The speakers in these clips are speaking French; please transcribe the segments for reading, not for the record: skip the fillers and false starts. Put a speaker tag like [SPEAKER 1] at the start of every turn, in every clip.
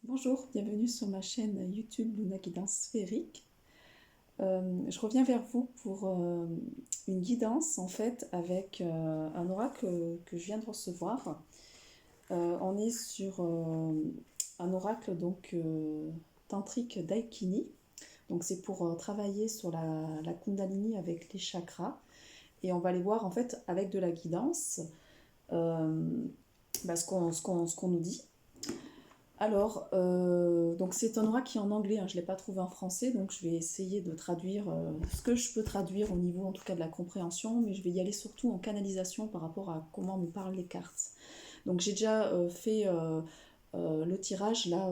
[SPEAKER 1] Bonjour, bienvenue sur ma chaîne YouTube Luna Guidance Sphérique. Je reviens vers vous pour une guidance en fait avec un oracle que je viens de recevoir. On est sur un oracle donc tantrique Daikini. Donc c'est pour travailler sur la Kundalini avec les chakras. Et on va les voir en fait avec de la guidance, ce qu'on nous dit. Alors, donc c'est un oracle qui est en anglais, hein, je ne l'ai pas trouvé en français, donc je vais essayer de traduire ce que je peux traduire au niveau en tout cas de la compréhension, mais je vais y aller surtout en canalisation par rapport à comment me parlent les cartes. Donc j'ai déjà fait le tirage, là,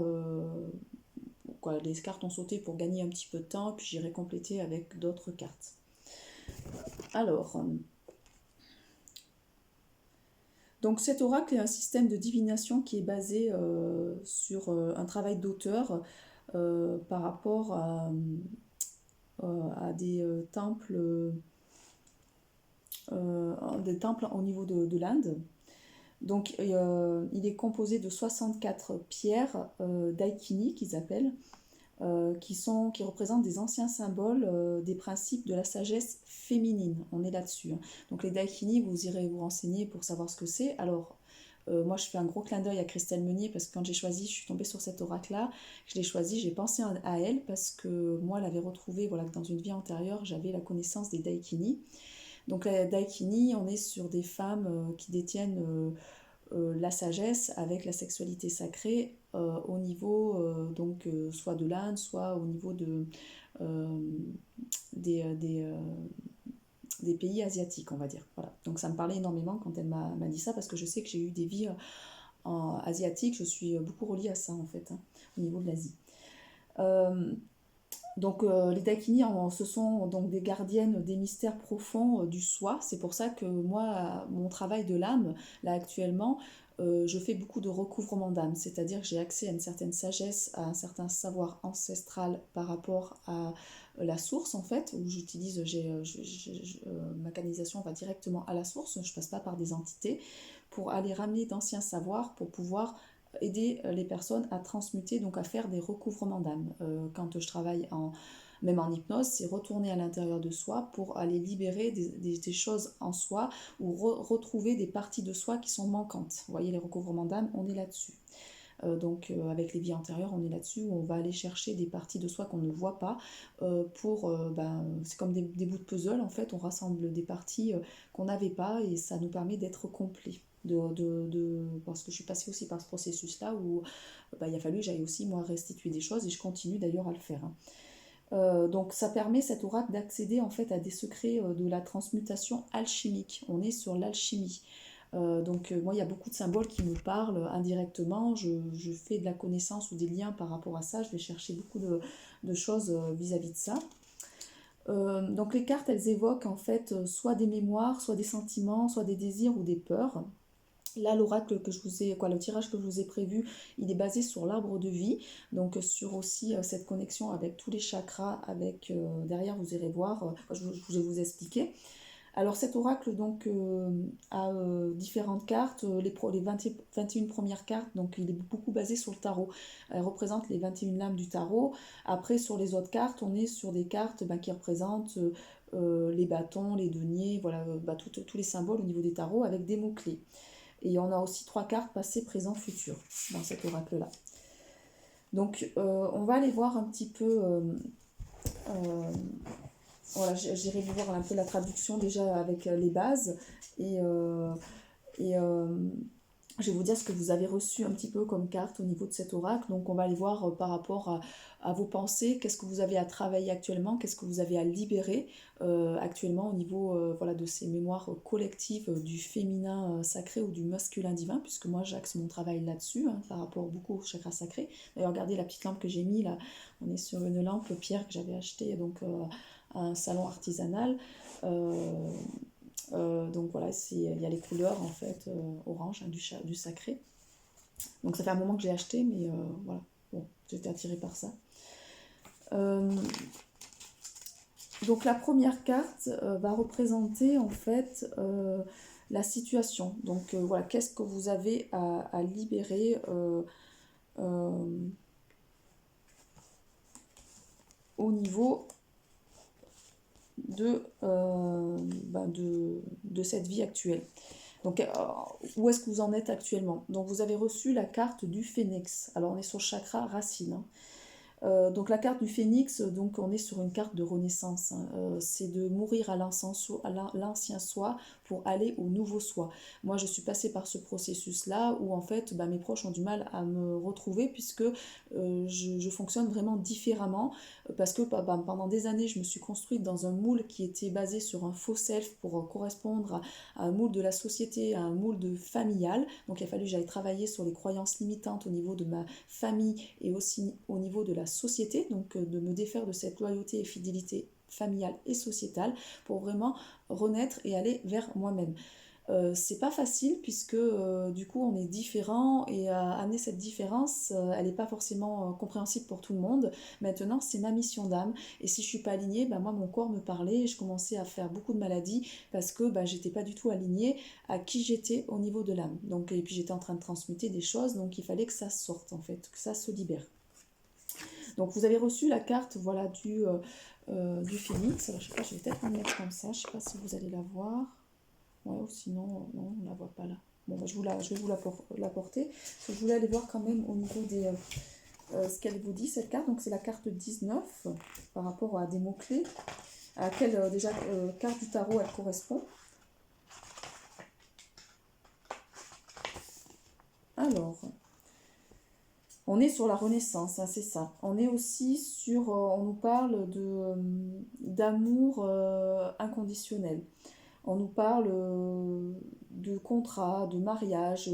[SPEAKER 1] les cartes ont sauté pour gagner un petit peu de temps, puis j'irai compléter avec d'autres cartes. Alors, donc cet oracle est un système de divination qui est basé sur un travail d'auteur par rapport à des temples au niveau de l'Inde. Donc il est composé de 64 pierres daikini qu'ils appellent, qui représentent des anciens symboles des principes de la sagesse féminine. On est là-dessus. Hein. Donc les daikini, vous irez vous renseigner pour savoir ce que c'est. Alors, moi, je fais un gros clin d'œil à Christelle Meunier parce que quand j'ai choisi, je suis tombée sur cet oracle-là. Je l'ai choisi, j'ai pensé à elle parce que moi, elle avait retrouvé, voilà, que dans une vie antérieure, j'avais la connaissance des daikini. Donc les daikini, on est sur des femmes qui détiennent la sagesse avec la sexualité sacrée au niveau soit de l'Inde, soit au niveau des pays asiatiques, on va dire. Voilà. Donc ça me parlait énormément quand elle m'a dit ça, parce que je sais que j'ai eu des vies asiatiques, je suis beaucoup reliée à ça en fait, hein, au niveau de l'Asie. Donc les daikini, ce sont donc des gardiennes des mystères profonds du soi. C'est pour ça que moi, mon travail de l'âme, là actuellement, je fais beaucoup de recouvrement d'âme. C'est-à-dire que j'ai accès à une certaine sagesse, à un certain savoir ancestral par rapport à la source, en fait, où j'utilise, ma canalisation va directement à la source, je ne passe pas par des entités, pour aller ramener d'anciens savoirs, pour pouvoir aider les personnes à transmuter, donc à faire des recouvrements d'âme. Quand je travaille même en hypnose, c'est retourner à l'intérieur de soi pour aller libérer des choses en soi ou retrouver des parties de soi qui sont manquantes. Vous voyez, les recouvrements d'âme, on est là-dessus. Avec les vies antérieures, on est là-dessus, où on va aller chercher des parties de soi qu'on ne voit pas c'est comme des bouts de puzzle, en fait, on rassemble des parties qu'on n'avait pas et ça nous permet d'être complet. Parce que je suis passée aussi par ce processus-là où il a fallu que j'aille aussi moi restituer des choses et je continue d'ailleurs à le faire. Hein. Donc ça permet cet oracle d'accéder en fait à des secrets de la transmutation alchimique. On est sur l'alchimie. Moi il y a beaucoup de symboles qui me parlent indirectement, je fais de la connaissance ou des liens par rapport à ça, je vais chercher beaucoup de choses vis-à-vis de ça. Donc les cartes elles évoquent en fait soit des mémoires, soit des sentiments, soit des désirs ou des peurs. Là, l'oracle que je vous ai, le tirage que je vous ai prévu, il est basé sur l'arbre de vie, donc sur aussi cette connexion avec tous les chakras, avec derrière vous irez voir, je vais vous expliquer. Alors cet oracle donc a différentes cartes, les 21 premières cartes, donc il est beaucoup basé sur le tarot. Elle représente les 21 lames du tarot. Après sur les autres cartes, on est sur des cartes qui représentent les bâtons, les deniers, voilà, tous les symboles au niveau des tarots avec des mots-clés. Et on a aussi 3 cartes passé, présent, futur dans cet oracle-là. Donc on va aller voir un petit peu... voilà, j'irai vous voir un peu la traduction déjà avec les bases. Et je vais vous dire ce que vous avez reçu un petit peu comme carte au niveau de cet oracle. Donc on va aller voir par rapport à vos pensées, qu'est-ce que vous avez à travailler actuellement, qu'est-ce que vous avez à libérer actuellement au niveau de ces mémoires collectives du féminin sacré ou du masculin divin, puisque moi j'axe mon travail là-dessus, hein, par rapport beaucoup au chakra sacré. D'ailleurs regardez la petite lampe que j'ai mis là, on est sur une lampe pierre que j'avais achetée donc, à un salon artisanal. Donc voilà, il y a les couleurs en fait orange hein, du sacré. Donc ça fait un moment que j'ai acheté, mais voilà, bon, j'étais attirée par ça. Donc la première carte va représenter en fait la situation. Donc voilà, qu'est-ce que vous avez à libérer au niveau de cette vie actuelle. Donc, où est-ce que vous en êtes actuellement? Donc, vous avez reçu la carte du phénix. Alors, on est sur le chakra racine, hein. Donc la carte du phénix, donc on est sur une carte de renaissance, hein. C'est de mourir à l'ancien soi pour aller au nouveau soi. Moi je suis passée par ce processus-là où en fait mes proches ont du mal à me retrouver puisque je fonctionne vraiment différemment parce que pendant des années je me suis construite dans un moule qui était basé sur un faux self pour correspondre à un moule de la société, à un moule de familial. Donc il a fallu que j'aille travailler sur les croyances limitantes au niveau de ma famille et aussi au niveau de la société, donc de me défaire de cette loyauté et fidélité familiale et sociétale pour vraiment renaître et aller vers moi-même. C'est pas facile puisque du coup on est différent et amener cette différence, elle n'est pas forcément compréhensible pour tout le monde. Maintenant c'est ma mission d'âme et si je suis pas alignée, moi mon corps me parlait et je commençais à faire beaucoup de maladies parce que j'étais pas du tout alignée à qui j'étais au niveau de l'âme. Donc, et puis j'étais en train de transmuter des choses, donc il fallait que ça sorte en fait, que ça se libère. Donc vous avez reçu la carte voilà, du phénix. Alors je sais pas, je vais peut-être la mettre comme ça, je sais pas si vous allez la voir. Ouais, ou sinon, non, on ne la voit pas là. Bon, je vais vous la porter. Je voulais aller voir quand même au niveau des ce qu'elle vous dit, cette carte. Donc c'est la carte 19 par rapport à des mots-clés. À quelle carte du tarot elle correspond. Alors, on est sur la renaissance, hein, c'est ça. On est aussi sur, on nous parle d'amour inconditionnel. On nous parle de contrat, de mariage,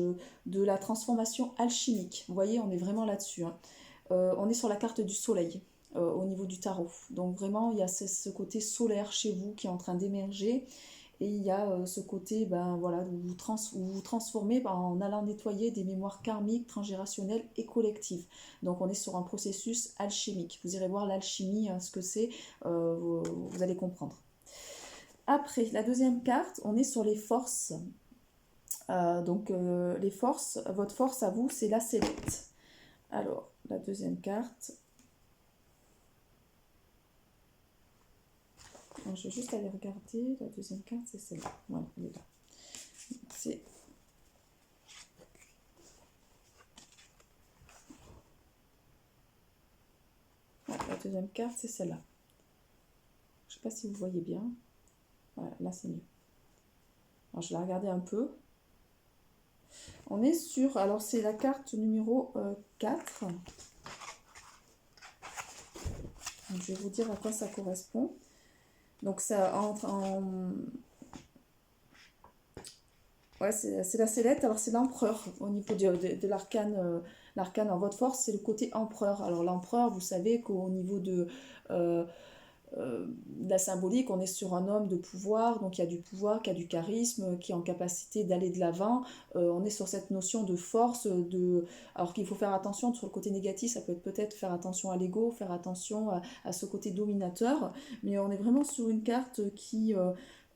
[SPEAKER 1] de la transformation alchimique. Vous voyez, on est vraiment là-dessus, hein. On est sur la carte du soleil au niveau du tarot. Donc vraiment, il y a ce côté solaire chez vous qui est en train d'émerger. Et il y a ce côté voilà, où vous transformez en allant nettoyer des mémoires karmiques, transgénérationnelles et collectives. Donc on est sur un processus alchimique. Vous irez voir l'alchimie, hein, ce que c'est, vous allez comprendre. Après, la deuxième carte, on est sur les forces. Les forces, votre force à vous, c'est la sellette. Alors, la deuxième carte. Alors, je vais juste aller regarder. La deuxième carte, c'est celle-là. Voilà, elle est là. C'est... Voilà, la deuxième carte, c'est celle-là. Je ne sais pas si vous voyez bien. Voilà, là, c'est mieux. Alors, je vais la regarder un peu. On est sur... Alors, c'est la carte numéro 4. Donc, je vais vous dire à quoi ça correspond. Donc, ça entre en... Ouais, c'est la sellette. Alors, c'est l'empereur au niveau de l'arcane. L'arcane en votre force, c'est le côté empereur. Alors, l'empereur, vous savez qu'au niveau de la symbolique, on est sur un homme de pouvoir, donc il y a du pouvoir, qui a du charisme, qui est en capacité d'aller de l'avant. On est sur cette notion de force, alors qu'il faut faire attention sur le côté négatif, ça peut être peut-être faire attention à l'ego, faire attention à ce côté dominateur, mais on est vraiment sur une carte qui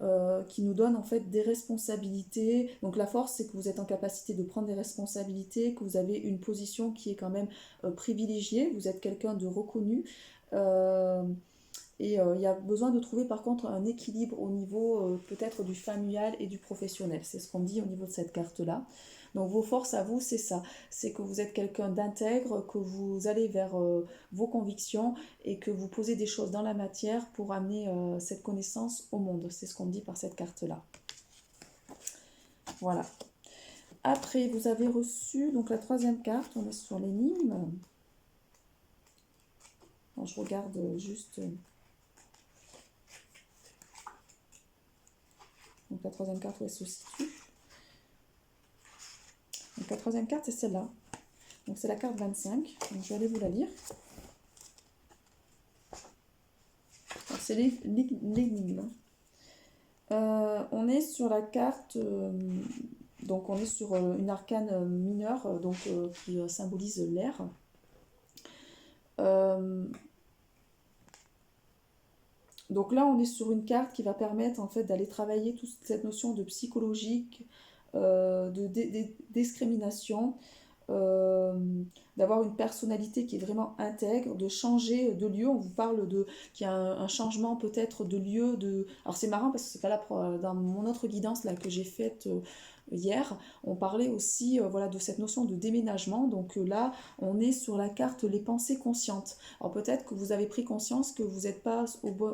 [SPEAKER 1] nous donne en fait des responsabilités. Donc la force, c'est que vous êtes en capacité de prendre des responsabilités, que vous avez une position qui est quand même privilégiée, vous êtes quelqu'un de reconnu. Et il y a besoin de trouver par contre un équilibre au niveau peut-être du familial et du professionnel. C'est ce qu'on dit au niveau de cette carte-là. Donc vos forces à vous, c'est ça. C'est que vous êtes quelqu'un d'intègre, que vous allez vers vos convictions et que vous posez des choses dans la matière pour amener cette connaissance au monde. C'est ce qu'on dit par cette carte-là. Voilà. Après, vous avez reçu donc la troisième carte. On est sur l'énigme. Je regarde juste... Donc la troisième carte, où elle se situe. Donc la troisième carte, c'est celle-là. Donc c'est la carte 25. Donc je vais aller vous la lire. C'est l'énigme. On est sur la carte... donc on est sur une arcane mineure qui symbolise l'air. Donc là, on est sur une carte qui va permettre en fait d'aller travailler toute cette notion de psychologique, de discrimination, d'avoir une personnalité qui est vraiment intègre, de changer de lieu. On vous parle qu'il y a un changement peut-être de lieu. Alors c'est marrant parce que c'est pas là dans mon autre guidance là, que j'ai faite hier, on parlait aussi voilà, de cette notion de déménagement. Donc là, on est sur la carte les pensées conscientes. Alors peut-être que vous avez pris conscience que vous n'êtes pas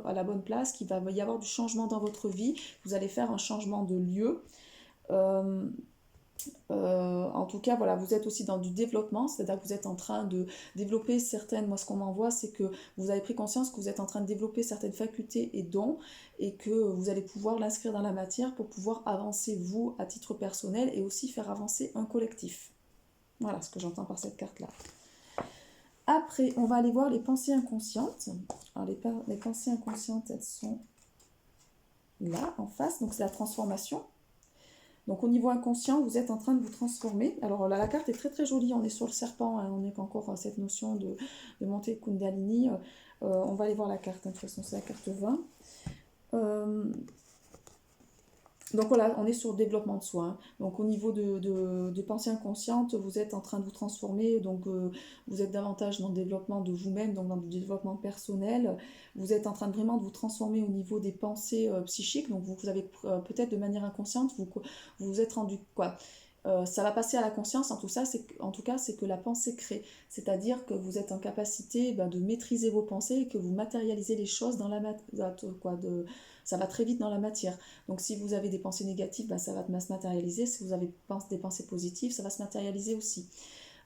[SPEAKER 1] à la bonne place, qu'il va y avoir du changement dans votre vie, vous allez faire un changement de lieu. En tout cas, voilà, vous êtes aussi dans du développement, c'est-à-dire que vous êtes en train de développer moi ce qu'on m'envoie, c'est que vous avez pris conscience que vous êtes en train de développer certaines facultés et dons, et que vous allez pouvoir l'inscrire dans la matière pour pouvoir avancer vous à titre personnel et aussi faire avancer un collectif. Voilà ce que j'entends par cette carte-là. Après, on va aller voir les pensées inconscientes. Alors, les pensées inconscientes, elles sont là, en face, donc c'est la transformation. Donc au niveau inconscient, vous êtes en train de vous transformer. Alors là, la carte est très très jolie, on est sur le serpent, hein, on n'est pas encore à cette notion de montée Kundalini. On va aller voir la carte, hein, de toute façon c'est la carte 20. Donc voilà, on est sur le développement de soi. Hein. Donc au niveau de pensée inconsciente, vous êtes en train de vous transformer, donc vous êtes davantage dans le développement de vous-même, donc dans le développement personnel. Vous êtes en train de vraiment de vous transformer au niveau des pensées psychiques, donc vous avez peut-être de manière inconsciente, vous vous êtes rendu quoi ça va passer à la conscience, en tout cas, c'est que la pensée crée. C'est-à-dire que vous êtes en capacité de maîtriser vos pensées et que vous matérialisez les choses dans la matière. Ça va très vite dans la matière. Donc si vous avez des pensées négatives, ça va se matérialiser. Si vous avez des pensées positives, ça va se matérialiser aussi.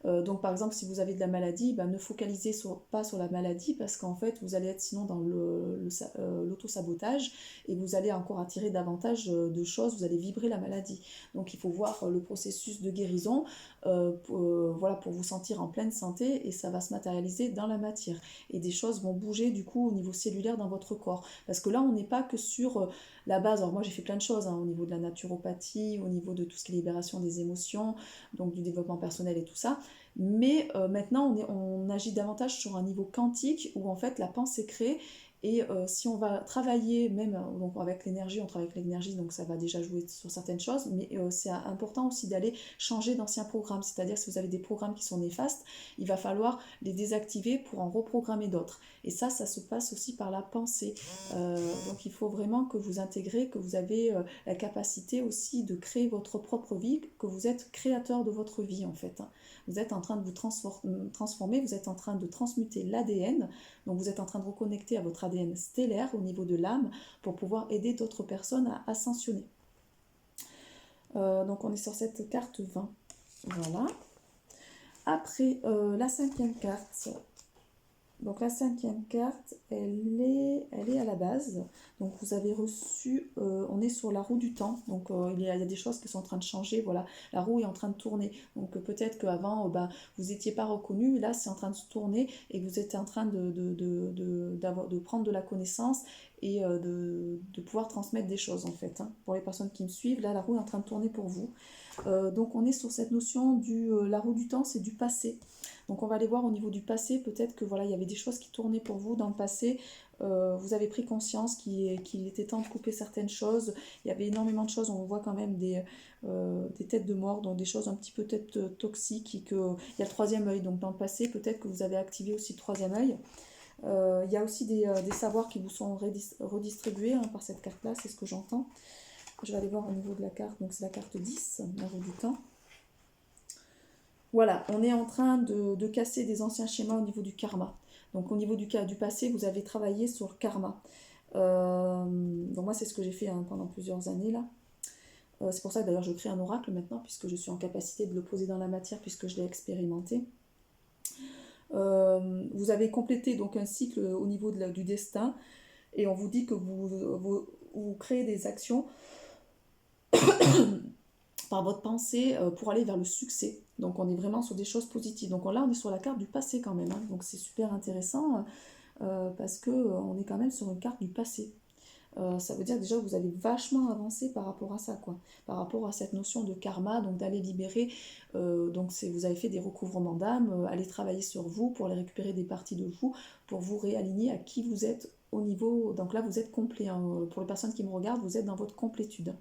[SPEAKER 1] Donc par exemple, si vous avez de la maladie, ne focalisez pas sur la maladie parce qu'en fait, vous allez être sinon dans l'auto-sabotage et vous allez encore attirer davantage de choses, vous allez vibrer la maladie. Donc il faut voir le processus de guérison pour vous sentir en pleine santé et ça va se matérialiser dans la matière. Et des choses vont bouger du coup au niveau cellulaire dans votre corps. Parce que là, on n'est pas que sur la base. Alors moi, j'ai fait plein de choses au niveau de la naturopathie, au niveau de tout ce qui est libération des émotions, donc du développement personnel et tout ça. Mais maintenant, on agit davantage sur un niveau quantique où en fait la pensée crée. Et si on va travailler, même donc avec l'énergie, on travaille avec l'énergie, donc ça va déjà jouer sur certaines choses, mais c'est important aussi d'aller changer d'anciens programmes. C'est-à-dire si vous avez des programmes qui sont néfastes, il va falloir les désactiver pour en reprogrammer d'autres. Et ça se passe aussi par la pensée. Donc il faut vraiment que vous intégrez, que vous avez la capacité aussi de créer votre propre vie, que vous êtes créateur de votre vie en fait. Hein. Vous êtes en train de vous transformer, vous êtes en train de transmuter l'ADN, donc vous êtes en train de reconnecter à votre ADN stellaire au niveau de l'âme pour pouvoir aider d'autres personnes à ascensionner. Donc on est sur cette carte 20. Voilà. Après, la cinquième carte. Donc la cinquième carte, elle est à la base. Donc vous avez reçu, on est sur la roue du temps. Donc il y a des choses qui sont en train de changer. Voilà, la roue est en train de tourner. Donc peut-être qu'avant, vous n'étiez pas reconnu. Là, c'est en train de se tourner et vous êtes en train de prendre de la connaissance et de pouvoir transmettre des choses en fait. Hein. Pour les personnes qui me suivent, là, la roue est en train de tourner pour vous. Donc on est sur cette notion la roue du temps, c'est du passé. Donc on va aller voir au niveau du passé, peut-être que voilà, il y avait des choses qui tournaient pour vous dans le passé, vous avez pris conscience qu'il était temps de couper certaines choses, il y avait énormément de choses, on voit quand même des têtes de mort, donc des choses un petit peu peut-être toxiques, il y a le troisième œil, donc dans le passé, peut-être que vous avez activé aussi le troisième œil. Il y a aussi des savoirs qui vous sont redistribués hein, par cette carte-là, c'est ce que j'entends. Je vais aller voir au niveau de la carte, donc c'est la carte 10, la roue du temps. Voilà, on est en train de casser des anciens schémas au niveau du karma. Donc au niveau du passé, vous avez travaillé sur le karma. Donc moi, c'est ce que j'ai fait pendant plusieurs années là. C'est pour ça que d'ailleurs je crée un oracle maintenant, puisque je suis en capacité de le poser dans la matière, puisque je l'ai expérimenté. Vous avez complété donc un cycle au niveau du destin, et on vous dit que vous créez des actions par votre pensée pour aller vers le succès. Donc on est vraiment sur des choses positives. Donc là on est sur la carte du passé quand même. Hein. Donc c'est super intéressant parce qu'on est quand même sur une carte du passé. Ça veut dire déjà que vous avez vachement avancé par rapport à ça, quoi. Par rapport à cette notion de karma, donc d'aller libérer. Donc vous avez fait des recouvrements d'âme, aller travailler sur vous pour aller récupérer des parties de vous, pour vous réaligner à qui vous êtes au niveau. Donc là vous êtes complet. Hein. Pour les personnes qui me regardent, vous êtes dans votre complétude.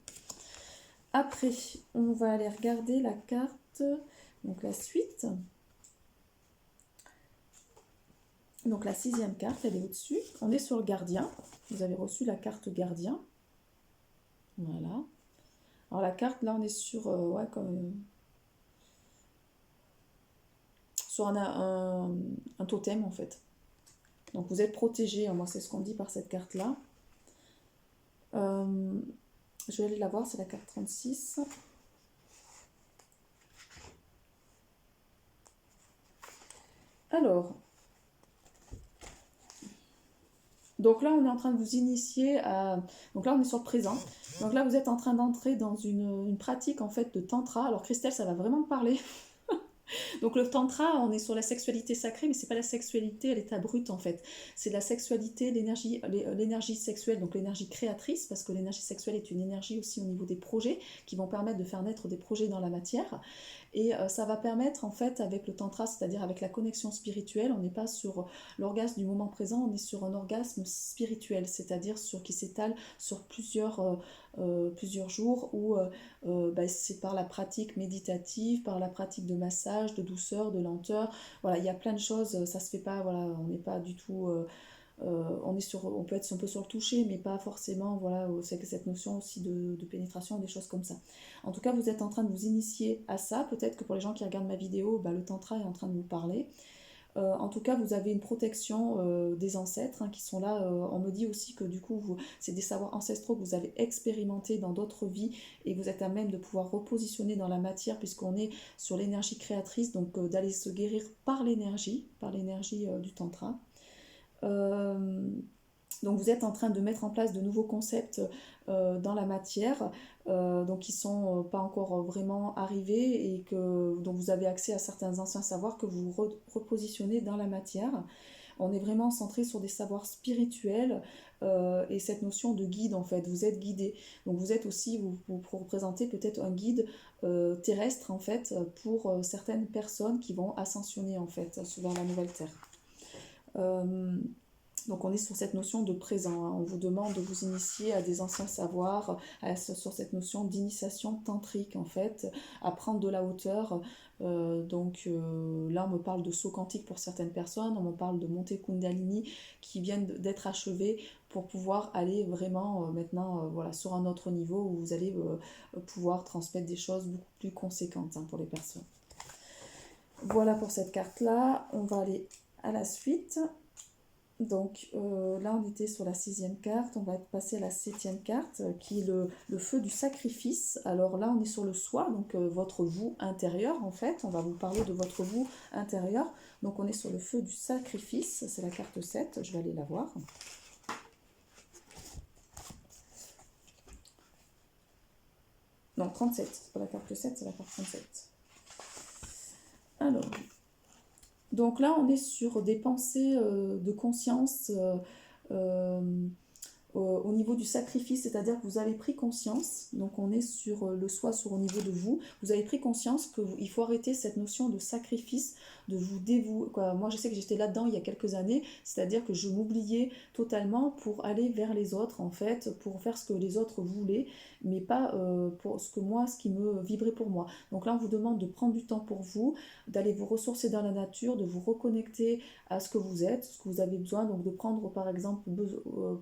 [SPEAKER 1] Après, on va aller regarder la carte Donc la suite, donc la 6e carte, elle est au-dessus. On est sur le gardien. Vous avez reçu la carte gardien. Voilà. Alors la carte, là, on est sur, ouais, sur un totem, en fait. Donc vous êtes protégé, hein, moi c'est ce qu'on dit par cette carte-là. Je vais aller la voir, c'est la carte 36. Alors, donc là on est en train de vous initier à... Donc là on est sur le présent. Donc là vous êtes en train d'entrer dans une pratique en fait de tantra. Alors Christelle, ça va vraiment me parler. Donc le tantra, on est sur la sexualité sacrée, mais c'est pas la sexualité à l'état brut en fait. C'est la sexualité, l'énergie sexuelle, donc l'énergie créatrice, parce que l'énergie sexuelle est une énergie aussi au niveau des projets, qui vont permettre de faire naître des projets dans la matière. Et ça va permettre en fait avec le tantra, c'est-à-dire avec la connexion spirituelle, on n'est pas sur l'orgasme du moment présent, on est sur un orgasme spirituel, c'est-à-dire qui s'étale sur plusieurs jours où c'est par la pratique méditative, par la pratique de massage, de douceur, de lenteur. Voilà, il y a plein de choses, ça se fait pas, voilà, on n'est pas du tout... on peut être un peu sur le toucher, mais pas forcément, voilà, c'est que cette notion aussi de pénétration, des choses comme ça. En tout cas, vous êtes en train de vous initier à ça. Peut-être que pour les gens qui regardent ma vidéo, le tantra est en train de vous parler. En tout cas, vous avez une protection des ancêtres qui sont là. On me dit aussi que du coup, c'est des savoirs ancestraux que vous avez expérimentés dans d'autres vies et vous êtes à même de pouvoir repositionner dans la matière puisqu'on est sur l'énergie créatrice, donc d'aller se guérir par l'énergie du tantra. Donc vous êtes en train de mettre en place de nouveaux concepts dans la matière, donc qui ne sont pas encore vraiment arrivés et dont vous avez accès à certains anciens savoirs que vous repositionnez dans la matière. On est vraiment centré sur des savoirs spirituels et cette notion de guide en fait, vous êtes guidé. Donc vous êtes aussi, vous représentez peut-être un guide terrestre en fait pour certaines personnes qui vont ascensionner en fait vers la nouvelle terre. Donc on est sur cette notion de présent, on vous demande de vous initier à des anciens savoirs, sur cette notion d'initiation tantrique en fait, à prendre de la hauteur. Là on me parle de saut quantique pour certaines personnes, on me parle de montée Kundalini qui viennent d'être achevées pour pouvoir aller vraiment maintenant sur un autre niveau où vous allez pouvoir transmettre des choses beaucoup plus conséquentes pour les personnes. Voilà pour cette carte-là, on va aller à la suite. Donc là on était sur la 6e carte, on va passer à la 7e carte qui est le feu du sacrifice. Alors là on est sur le soi, donc votre vous intérieur en fait, on va vous parler de votre vous intérieur. Donc on est sur le feu du sacrifice, c'est la carte 7, je vais aller la voir. Non, 37, c'est pas la carte 7, c'est la carte 37. Alors... Donc là, on est sur des pensées de conscience au niveau du sacrifice, c'est-à-dire que vous avez pris conscience, donc on est sur le soi, au niveau de vous, vous avez pris conscience qu'il faut arrêter cette notion de sacrifice, de vous dévouer. Moi, je sais que j'étais là-dedans il y a quelques années, c'est-à-dire que je m'oubliais totalement pour aller vers les autres, en fait, pour faire ce que les autres voulaient, mais pas pour ce qui me vibrait pour moi. Donc là, on vous demande de prendre du temps pour vous, d'aller vous ressourcer dans la nature, de vous reconnecter à ce que vous êtes, ce que vous avez besoin, donc de prendre par exemple,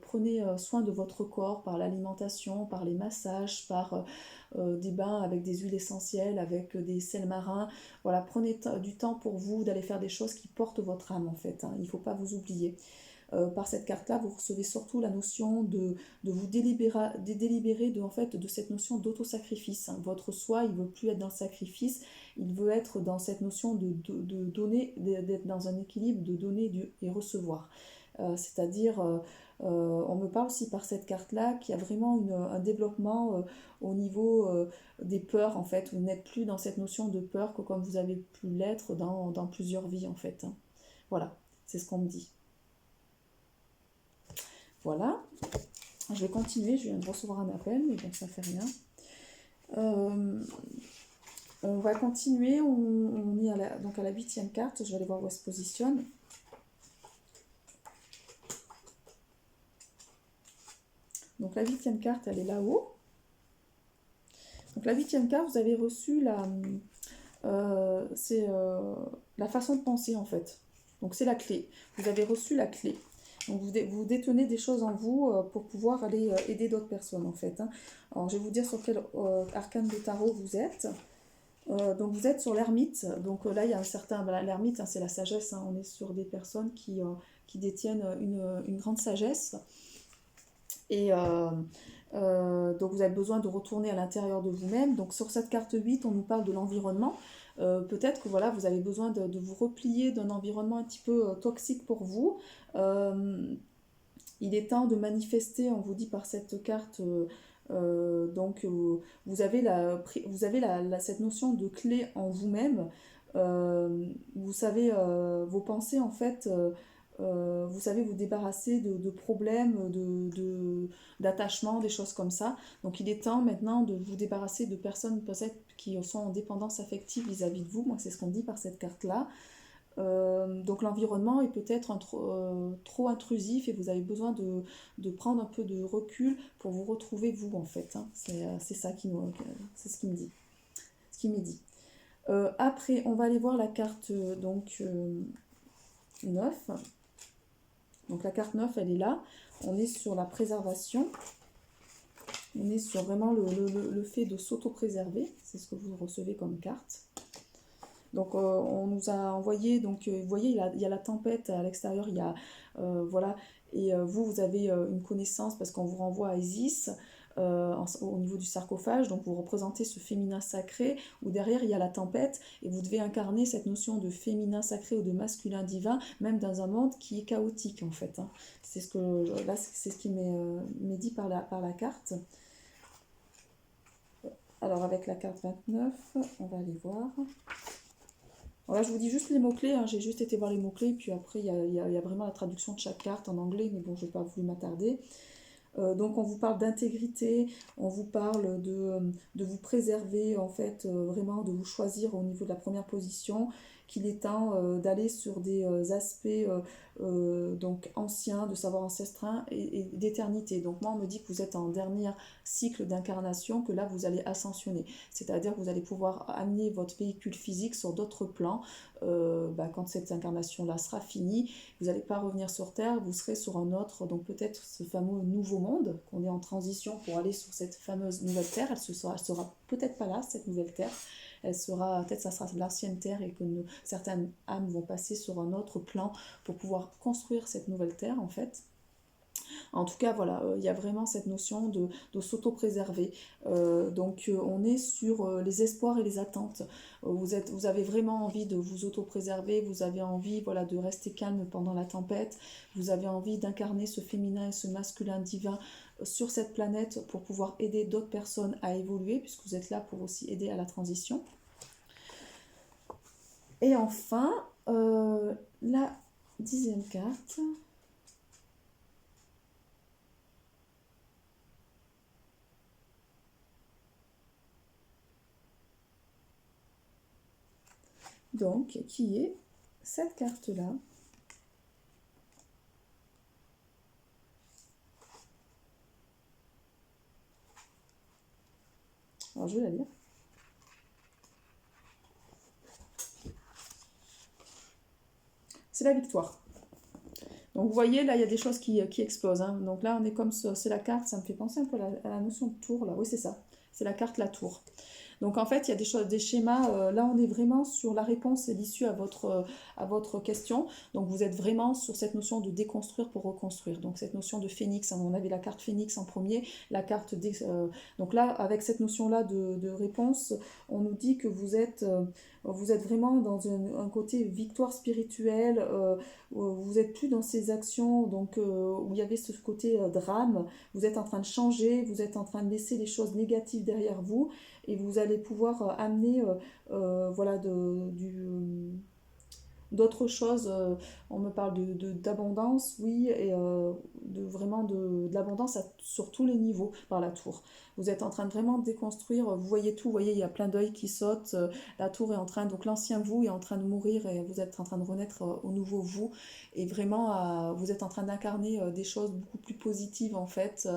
[SPEAKER 1] prenez soin de votre corps par l'alimentation, par les massages, par des bains avec des huiles essentielles, avec des sels marins. Voilà, prenez du temps pour vous d'aller faire des choses qui portent votre âme en fait, il ne faut pas vous oublier. Par cette carte-là, vous recevez surtout la notion de vous délibérer de cette notion d'autosacrifice. Votre soi, il ne veut plus être dans le sacrifice, il veut être dans cette notion de donner, d'être dans un équilibre de donner et recevoir. C'est-à-dire, on me parle aussi par cette carte-là qu'il y a vraiment un développement au niveau des peurs, en fait. Vous n'êtes plus dans cette notion de peur comme vous avez pu l'être dans plusieurs vies, en fait. Voilà, c'est ce qu'on me dit. Voilà, je vais continuer, je viens de recevoir un appel, mais bon, ça fait rien. On va continuer, on est à la 8e carte, je vais aller voir où elle se positionne. Donc la 8e carte, elle est là-haut. Donc la 8e carte, vous avez reçu c'est la façon de penser en fait. Donc c'est la clé. Vous avez reçu la clé. Donc vous détenez des choses en vous pour pouvoir aller aider d'autres personnes en fait, hein. Alors je vais vous dire sur quel arcane de tarot vous êtes. Donc vous êtes sur l'ermite. Donc là il y a un certain... l'ermite, hein, c'est la sagesse, hein. On est sur des personnes qui détiennent une grande sagesse. Et donc vous avez besoin de retourner à l'intérieur de vous-même. Donc sur cette carte 8, on nous parle de l'environnement. Peut-être que voilà, vous avez besoin de vous replier d'un environnement un petit peu toxique pour vous. Il est temps de manifester, on vous dit par cette carte, vous avez, cette notion de clé en vous-même. Vous savez, vos pensées en fait, vous savez vous débarrasser de problèmes, d'attachements, des choses comme ça. Donc il est temps maintenant de vous débarrasser de personnes peut-être qui sont en dépendance affective vis-à-vis de vous. Moi c'est ce qu'on dit par cette carte-là. Donc l'environnement est peut-être trop intrusif et vous avez besoin de prendre un peu de recul pour vous retrouver vous en fait, hein. C'est ça c'est ce qui me dit. Ce qui m'est dit. Après, on va aller voir la carte 9. Donc la carte 9, elle est là. On est sur la préservation. On est sur vraiment le fait de s'auto-préserver. C'est ce que vous recevez comme carte. Donc on nous a envoyé, donc vous voyez, il y a la tempête à l'extérieur, il y a, voilà, et vous avez une connaissance parce qu'on vous renvoie à Isis au niveau du sarcophage, donc vous représentez ce féminin sacré, où derrière il y a la tempête, et vous devez incarner cette notion de féminin sacré ou de masculin divin, même dans un monde qui est chaotique en fait, hein. C'est ce qui m'est dit par la carte. Alors avec la carte 29, on va aller voir. Alors là, je vous dis juste les mots-clés, hein. J'ai juste été voir les mots-clés, puis après, il y a vraiment la traduction de chaque carte en anglais, mais bon, je n'ai pas voulu m'attarder. Donc, on vous parle d'intégrité, on vous parle de vous préserver, en fait, vraiment de vous choisir au niveau de la première position, qu'il est temps d'aller sur des aspects donc anciens, de savoir ancestral et d'éternité. Donc, moi, on me dit que vous êtes en dernier cycle d'incarnation, que là, vous allez ascensionner. C'est-à-dire que vous allez pouvoir amener votre véhicule physique sur d'autres plans. Quand cette incarnation-là sera finie, vous n'allez pas revenir sur Terre, vous serez sur un autre, donc peut-être ce fameux nouveau monde, qu'on est en transition pour aller sur cette fameuse nouvelle Terre. Elle sera peut-être pas là, cette nouvelle Terre. Elle sera, peut-être ça sera l'ancienne Terre et que certaines âmes vont passer sur un autre plan pour pouvoir construire cette nouvelle Terre en fait. En tout cas, voilà, il y a vraiment cette notion de s'auto-préserver. On est sur les espoirs et les attentes. Vous avez vraiment envie de vous auto-préserver, vous avez envie, voilà, de rester calme pendant la tempête, vous avez envie d'incarner ce féminin et ce masculin divin sur cette planète pour pouvoir aider d'autres personnes à évoluer, puisque vous êtes là pour aussi aider à la transition. Et enfin, la 10e carte... Donc, qui est cette carte-là. Alors, je vais la lire. C'est la victoire. Donc, vous voyez, là, il y a des choses qui explosent, hein. Donc là, on est comme ça, c'est la carte, ça me fait penser un peu à la notion de tour, là. Oui, c'est ça. C'est la carte, la tour. Donc en fait, il y a des choses, des schémas. Là, on est vraiment sur la réponse et l'issue à votre question. Donc vous êtes vraiment sur cette notion de déconstruire pour reconstruire. Donc cette notion de phénix, hein, on avait la carte phénix en premier, la carte donc là, avec cette notion-là de réponse, on nous dit que vous êtes vraiment dans un côté victoire spirituelle. Vous n'êtes plus dans ces actions donc où il y avait ce côté drame. Vous êtes en train de changer, vous êtes en train de laisser les choses négatives derrière vous. Et vous allez pouvoir amener voilà, d'autres choses. On me parle d'abondance, oui, et vraiment de l'abondance sur tous les niveaux par la tour. Vous êtes en train de vraiment déconstruire, vous voyez tout, vous voyez, il y a plein d'œils qui sautent, la tour est en train, donc l'ancien vous est en train de mourir et vous êtes en train de renaître au nouveau vous, et vraiment vous êtes en train d'incarner des choses beaucoup plus positives en fait,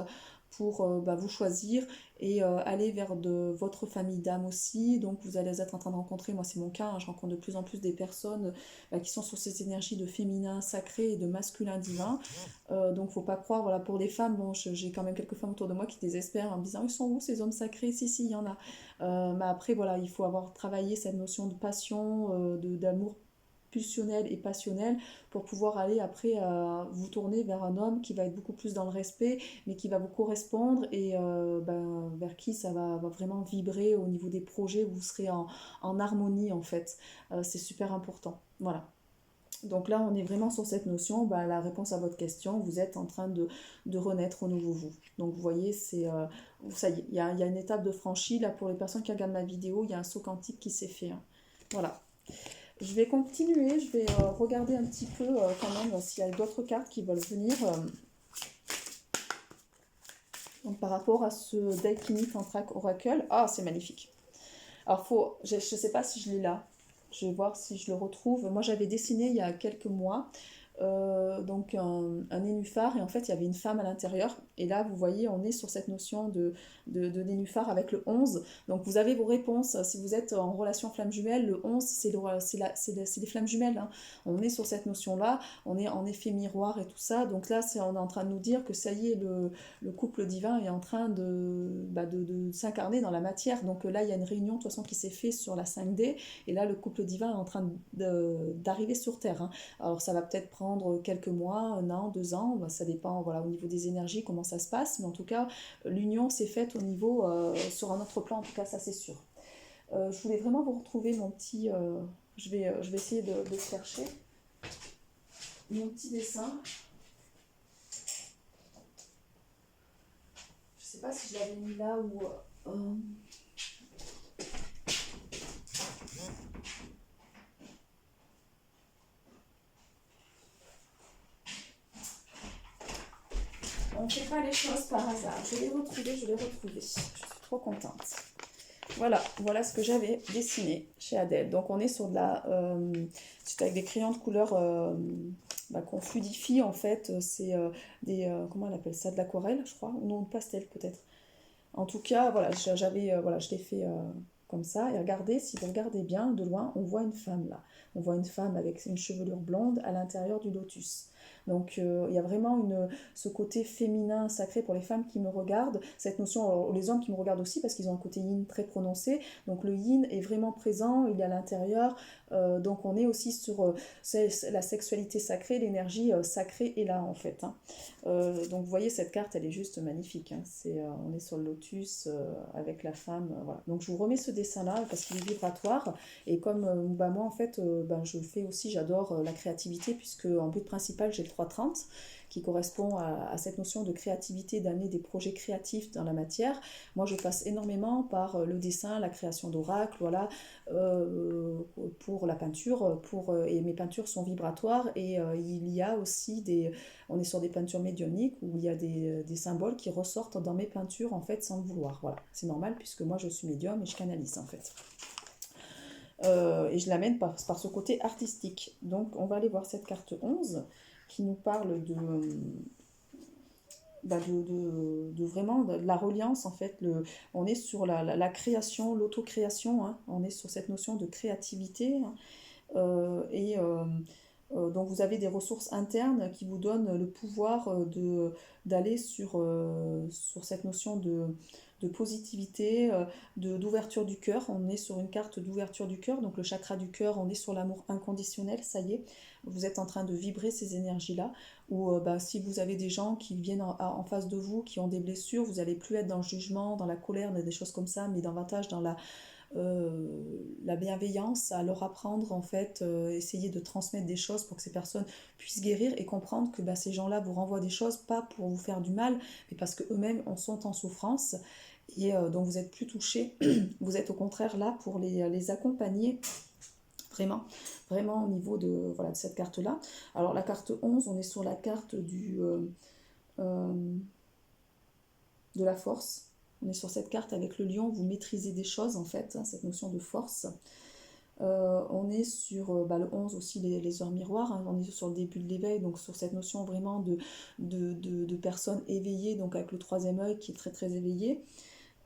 [SPEAKER 1] pour vous choisir et aller vers votre famille d'âme aussi. Donc vous allez être en train de rencontrer, moi c'est mon cas, hein, je rencontre de plus en plus des personnes qui sont sur ces énergies de féminin sacré et de masculin divin. Donc faut pas croire, voilà, pour les femmes, bon, j'ai quand même quelques femmes autour de moi qui désespèrent en me disant ils sont où ces hommes sacrés? Si, si, il y en a. Mais après, voilà, il faut avoir travaillé cette notion de passion, d'amour pulsionnel et passionnel pour pouvoir aller après vous tourner vers un homme qui va être beaucoup plus dans le respect mais qui va vous correspondre et vers qui ça va vraiment vibrer au niveau des projets, vous serez en harmonie en fait. C'est super important, voilà. Donc là, on est vraiment sur cette notion, la réponse à votre question, vous êtes en train de renaître au nouveau vous. Donc vous voyez, ça y est, il y a une étape de franchie. Là, pour les personnes qui regardent ma vidéo, il y a un saut quantique qui s'est fait, hein. Voilà. Je vais continuer, je vais regarder un petit peu quand même s'il y a d'autres cartes qui veulent venir. Donc par rapport à ce Daikini Tantra Oracle, ah c'est magnifique. Alors je ne sais pas si je l'ai là, je vais voir si je le retrouve. Moi j'avais dessiné il y a quelques mois donc un nénuphar et en fait il y avait une femme à l'intérieur et là vous voyez on est sur cette notion de nénuphar avec le 11, donc vous avez vos réponses si vous êtes en relation flamme jumelle. Le 11 c'est les flammes jumelles, hein. On est sur cette notion là, on est en effet miroir et tout ça, donc là on est en train de nous dire que ça y est, le couple divin est en train de s'incarner dans la matière, donc là il y a une réunion de toute façon qui s'est faite sur la 5D et là le couple divin est en train d'arriver sur Terre, hein. Alors ça va peut-être prendre quelques mois, 1 an, 2 ans, ça dépend voilà, au niveau des énergies comment ça se passe, mais en tout cas l'union s'est faite au niveau, sur un autre plan, en tout cas ça c'est sûr. Je voulais vraiment vous retrouver mon petit, je vais essayer de chercher mon petit dessin. Je sais pas si je l'avais mis là ou... On ne fait pas les choses par hasard. Je l'ai retrouvé, Je suis trop contente. Voilà ce que j'avais dessiné chez Adèle. Donc on est sur de la... c'est avec des crayons de couleur qu'on fluidifie en fait. C'est comment on appelle ça? De l'aquarelle, je crois. Ou non, de pastel peut-être. En tout cas, voilà, je l'ai fait comme ça. Et regardez, si vous regardez bien, de loin, on voit une femme là. On voit une femme avec une chevelure blonde à l'intérieur du lotus. Donc il y a vraiment ce côté féminin sacré pour les femmes qui me regardent. Cette notion, alors, les hommes qui me regardent aussi parce qu'ils ont un côté yin très prononcé. Donc le yin est vraiment présent, il est à l'intérieur. Donc on est aussi sur la sexualité sacrée, l'énergie sacrée est là en fait, hein. Donc vous voyez cette carte, elle est juste magnifique, hein. On est sur le lotus avec la femme, voilà. Donc je vous remets ce dessin là parce qu'il est vibratoire et comme moi en fait je fais aussi, j'adore la créativité puisque en but principal j'ai le 330 qui correspond à cette notion de créativité, d'amener des projets créatifs dans la matière. Moi je passe énormément par le dessin, la création d'oracles, voilà, pour la peinture, et mes peintures sont vibratoires et il y a aussi on est sur des peintures médiumniques où il y a des symboles qui ressortent dans mes peintures en fait sans le vouloir, voilà, c'est normal puisque moi je suis médium et je canalise en fait. Et je l'amène par ce côté artistique. Donc on va aller voir cette carte 11 qui nous parle de vraiment de la reliance en fait. On est sur la création, l'autocréation, hein. On est sur cette notion de créativité, hein. Donc vous avez des ressources internes qui vous donnent le pouvoir d'aller sur cette notion de positivité, d'ouverture du cœur. On est sur une carte d'ouverture du cœur, donc le chakra du cœur, on est sur l'amour inconditionnel, ça y est, vous êtes en train de vibrer ces énergies-là, ou si vous avez des gens qui viennent en face de vous, qui ont des blessures, vous n'allez plus être dans le jugement, dans la colère, des choses comme ça, mais davantage dans la bienveillance, à leur apprendre en fait, essayer de transmettre des choses pour que ces personnes puissent guérir et comprendre que ces gens-là vous renvoient des choses pas pour vous faire du mal, mais parce qu'eux-mêmes sont en souffrance et donc vous êtes plus touchés, vous êtes au contraire là pour les accompagner. Vraiment, vraiment au niveau de cette carte-là. Alors la carte 11, on est sur la carte de la force. On est sur cette carte avec le lion, vous maîtrisez des choses en fait, hein, cette notion de force. On est sur le 11 aussi, les heures miroirs, hein, on est sur le début de l'éveil, donc sur cette notion vraiment de personnes éveillées, donc avec le troisième œil qui est très très éveillé,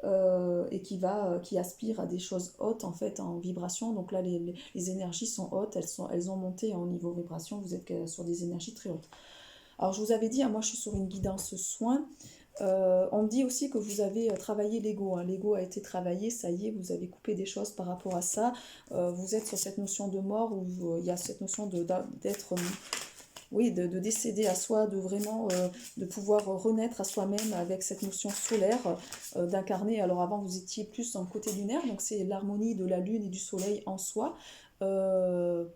[SPEAKER 1] et qui aspire à des choses hautes en fait en vibration. Donc là les énergies sont hautes, elles ont monté en niveau vibration, vous êtes sur des énergies très hautes. Alors je vous avais dit, hein, moi je suis sur une guidance soin. On me dit aussi que vous avez travaillé l'ego, hein. L'ego a été travaillé, ça y est, vous avez coupé des choses par rapport à ça. Vous êtes sur cette notion de mort où il y a cette notion d'être, oui, de décéder à soi, de vraiment de pouvoir renaître à soi-même avec cette notion solaire, d'incarner. Alors avant vous étiez plus dans le côté lunaire, donc c'est l'harmonie de la lune et du soleil en soi.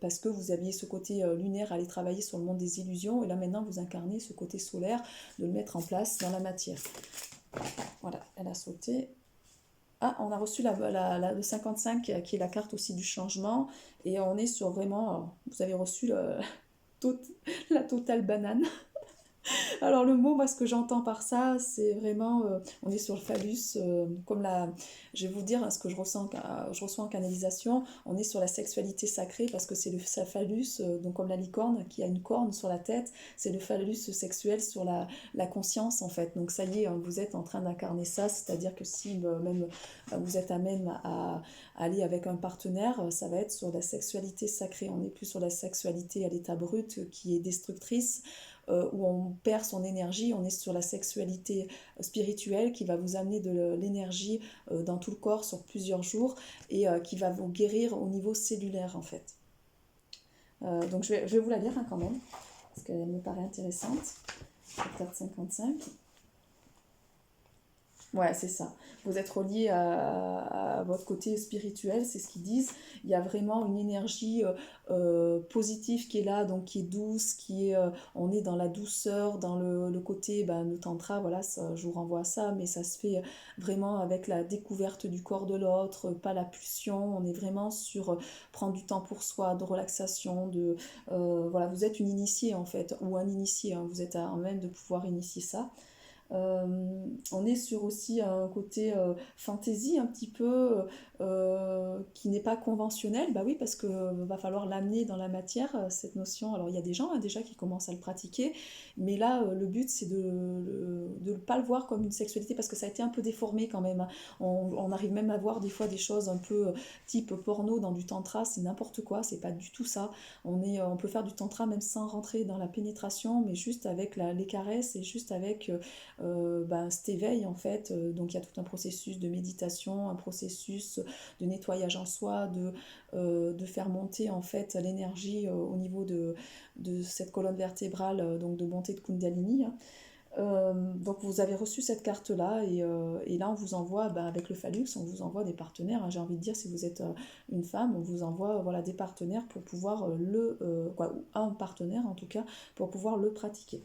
[SPEAKER 1] Parce que vous aviez ce côté lunaire à aller travailler sur le monde des illusions, et là maintenant vous incarnez ce côté solaire, de le mettre en place dans la matière. Voilà, elle a sauté. Ah, on a reçu le 55 qui est la carte aussi du changement, et on est sur vraiment, vous avez reçu la totale banane. Alors le mot, moi ce que j'entends par ça, c'est vraiment, on est sur le phallus, je vais vous dire, hein, ce que je reçois en canalisation, on est sur la sexualité sacrée parce que c'est le phallus, donc comme la licorne qui a une corne sur la tête, c'est le phallus sexuel sur la conscience en fait. Donc ça y est, hein, vous êtes en train d'incarner ça, c'est-à-dire que si même vous êtes à même à aller avec un partenaire, ça va être sur la sexualité sacrée, on n'est plus sur la sexualité à l'état brut qui est destructrice, où on perd son énergie, on est sur la sexualité spirituelle qui va vous amener de l'énergie dans tout le corps sur plusieurs jours, et qui va vous guérir au niveau cellulaire en fait. Donc je vais vous la lire, hein, quand même, parce qu'elle me paraît intéressante. La carte 55. Ouais, c'est ça. Vous êtes relié à votre côté spirituel, c'est ce qu'ils disent. Il y a vraiment une énergie positive qui est là, donc qui est douce, on est dans la douceur, dans le côté, le tantra, voilà, ça, je vous renvoie à ça, mais ça se fait vraiment avec la découverte du corps de l'autre, pas la pulsion. On est vraiment sur prendre du temps pour soi, de relaxation, voilà, vous êtes une initiée en fait, ou un initié, hein, vous êtes à même de pouvoir initier ça. On est sur aussi un côté fantaisie un petit peu, qui n'est pas conventionnel, bah oui, parce que va falloir l'amener dans la matière, cette notion. Alors il y a des gens, hein, déjà qui commencent à le pratiquer, mais là le but c'est de ne pas le voir comme une sexualité parce que ça a été un peu déformé quand même, hein. On arrive même à voir des fois des choses un peu type porno dans du tantra, c'est n'importe quoi, c'est pas du tout ça. On peut faire du tantra même sans rentrer dans la pénétration, mais juste avec les caresses et juste avec cet éveil en fait. Donc il y a tout un processus de méditation, un processus de nettoyage en soi, de faire monter en fait l'énergie au niveau de cette colonne vertébrale, donc de montée de Kundalini, hein. Donc vous avez reçu cette carte là, et là on vous envoie, avec le phallus, on vous envoie des partenaires, hein. J'ai envie de dire, si vous êtes une femme, on vous envoie voilà, des partenaires pour pouvoir ou un partenaire en tout cas, pour pouvoir le pratiquer.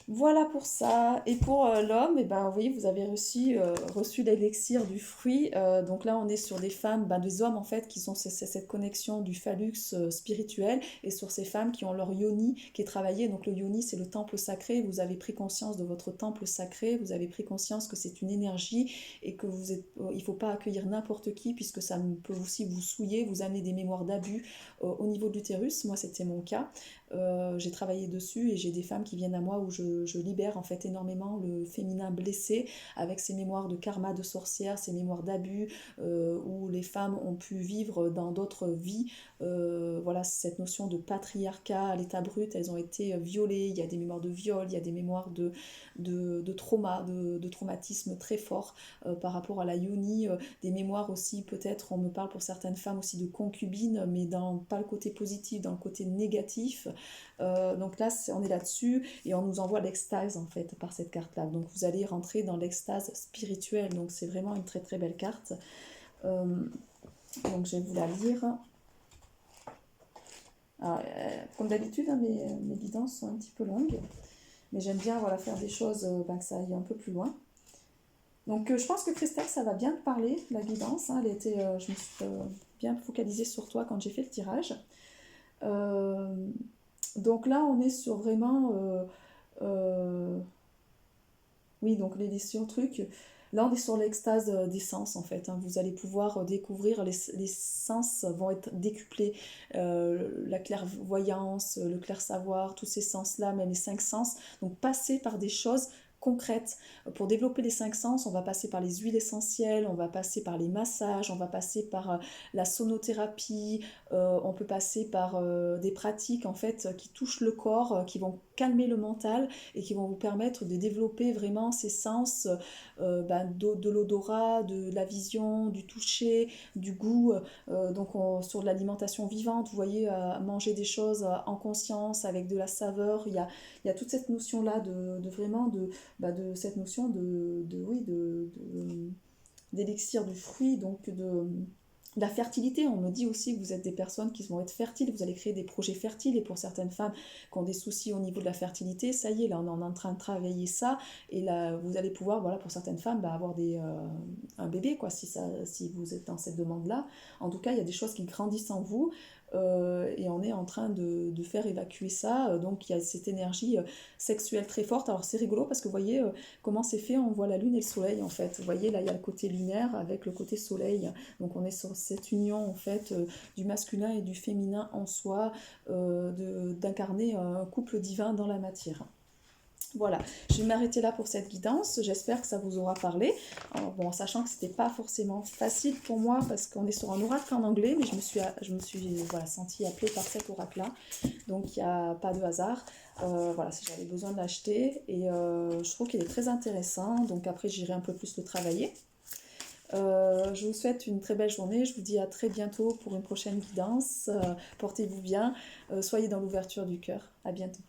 [SPEAKER 1] Voilà pour ça. Et pour l'homme, vous voyez, vous avez reçu l'élixir du fruit. Donc là, on est sur des femmes, des hommes en fait, qui ont cette connexion du phallux spirituel, et sur ces femmes qui ont leur yoni qui est travaillé. Donc le yoni, c'est le temple sacré. Vous avez pris conscience de votre temple sacré. Vous avez pris conscience que c'est une énergie, et que il ne faut pas accueillir n'importe qui, puisque ça peut aussi vous souiller, vous amener des mémoires d'abus au niveau de l'utérus. Moi, c'était mon cas. J'ai travaillé dessus, et j'ai des femmes qui viennent à moi où je libère en fait énormément le féminin blessé avec ces mémoires de karma de sorcière, ces mémoires d'abus, où les femmes ont pu vivre dans d'autres vies. Voilà, cette notion de patriarcat à l'état brut, elles ont été violées. Il y a des mémoires de viol, il y a des mémoires de trauma, de traumatisme très fort par rapport à la yoni, des mémoires aussi, peut-être on me parle pour certaines femmes aussi de concubines, mais dans pas le côté positif, dans le côté négatif. Donc là on est là-dessus, et on nous envoie l'extase en fait par cette carte là, donc vous allez rentrer dans l'extase spirituelle, donc c'est vraiment une très très belle carte. Donc je vais vous la lire. Alors, comme d'habitude, hein, mes guidances sont un petit peu longues, mais j'aime bien faire des choses que ça aille un peu plus loin. Donc je pense que Christelle, ça va bien te parler, la guidance, hein. Je me suis bien focalisée sur toi quand j'ai fait le tirage. Donc là on est sur vraiment oui, donc les sur trucs, Là, on est sur l'extase des sens, en fait, hein. Vous allez pouvoir découvrir, les sens vont être décuplés. La clairvoyance, le clair-savoir, tous ces sens-là, même les cinq sens. Donc, passer par des choses concrètes. Pour développer les cinq sens, on va passer par les huiles essentielles, on va passer par les massages, on va passer par la sonothérapie, on peut passer par des pratiques en fait qui touchent le corps, qui vont calmer le mental et qui vont vous permettre de développer vraiment ces sens de l'odorat, de la vision, du toucher, du goût. Sur de l'alimentation vivante, vous voyez, manger des choses en conscience, avec de la saveur. Il y a toute cette notion-là de cette notion d'élixir du fruit, donc de la fertilité. On me dit aussi que vous êtes des personnes qui vont être fertiles, vous allez créer des projets fertiles, et pour certaines femmes qui ont des soucis au niveau de la fertilité, ça y est, là on est en train de travailler ça, et là vous allez pouvoir, voilà, pour certaines femmes, avoir un bébé, quoi, si vous êtes dans cette demande-là. En tout cas, il y a des choses qui grandissent en vous, et on est en train de faire évacuer ça, donc il y a cette énergie sexuelle très forte. Alors c'est rigolo parce que vous voyez comment c'est fait, on voit la lune et le soleil en fait, vous voyez là il y a le côté lunaire avec le côté soleil, donc on est sur cette union en fait du masculin et du féminin en soi, d'incarner un couple divin dans la matière. Voilà, je vais m'arrêter là pour cette guidance. J'espère que ça vous aura parlé. Alors, bon, sachant que c'était pas forcément facile pour moi parce qu'on est sur un oracle en anglais, mais je me suis voilà, sentie appelée par cet oracle-là. Donc il n'y a pas de hasard. Voilà, si j'avais besoin de l'acheter, et je trouve qu'il est très intéressant. Donc après, j'irai un peu plus le travailler. Je vous souhaite une très belle journée. Je vous dis à très bientôt pour une prochaine guidance. Portez-vous bien. Soyez dans l'ouverture du cœur. À bientôt.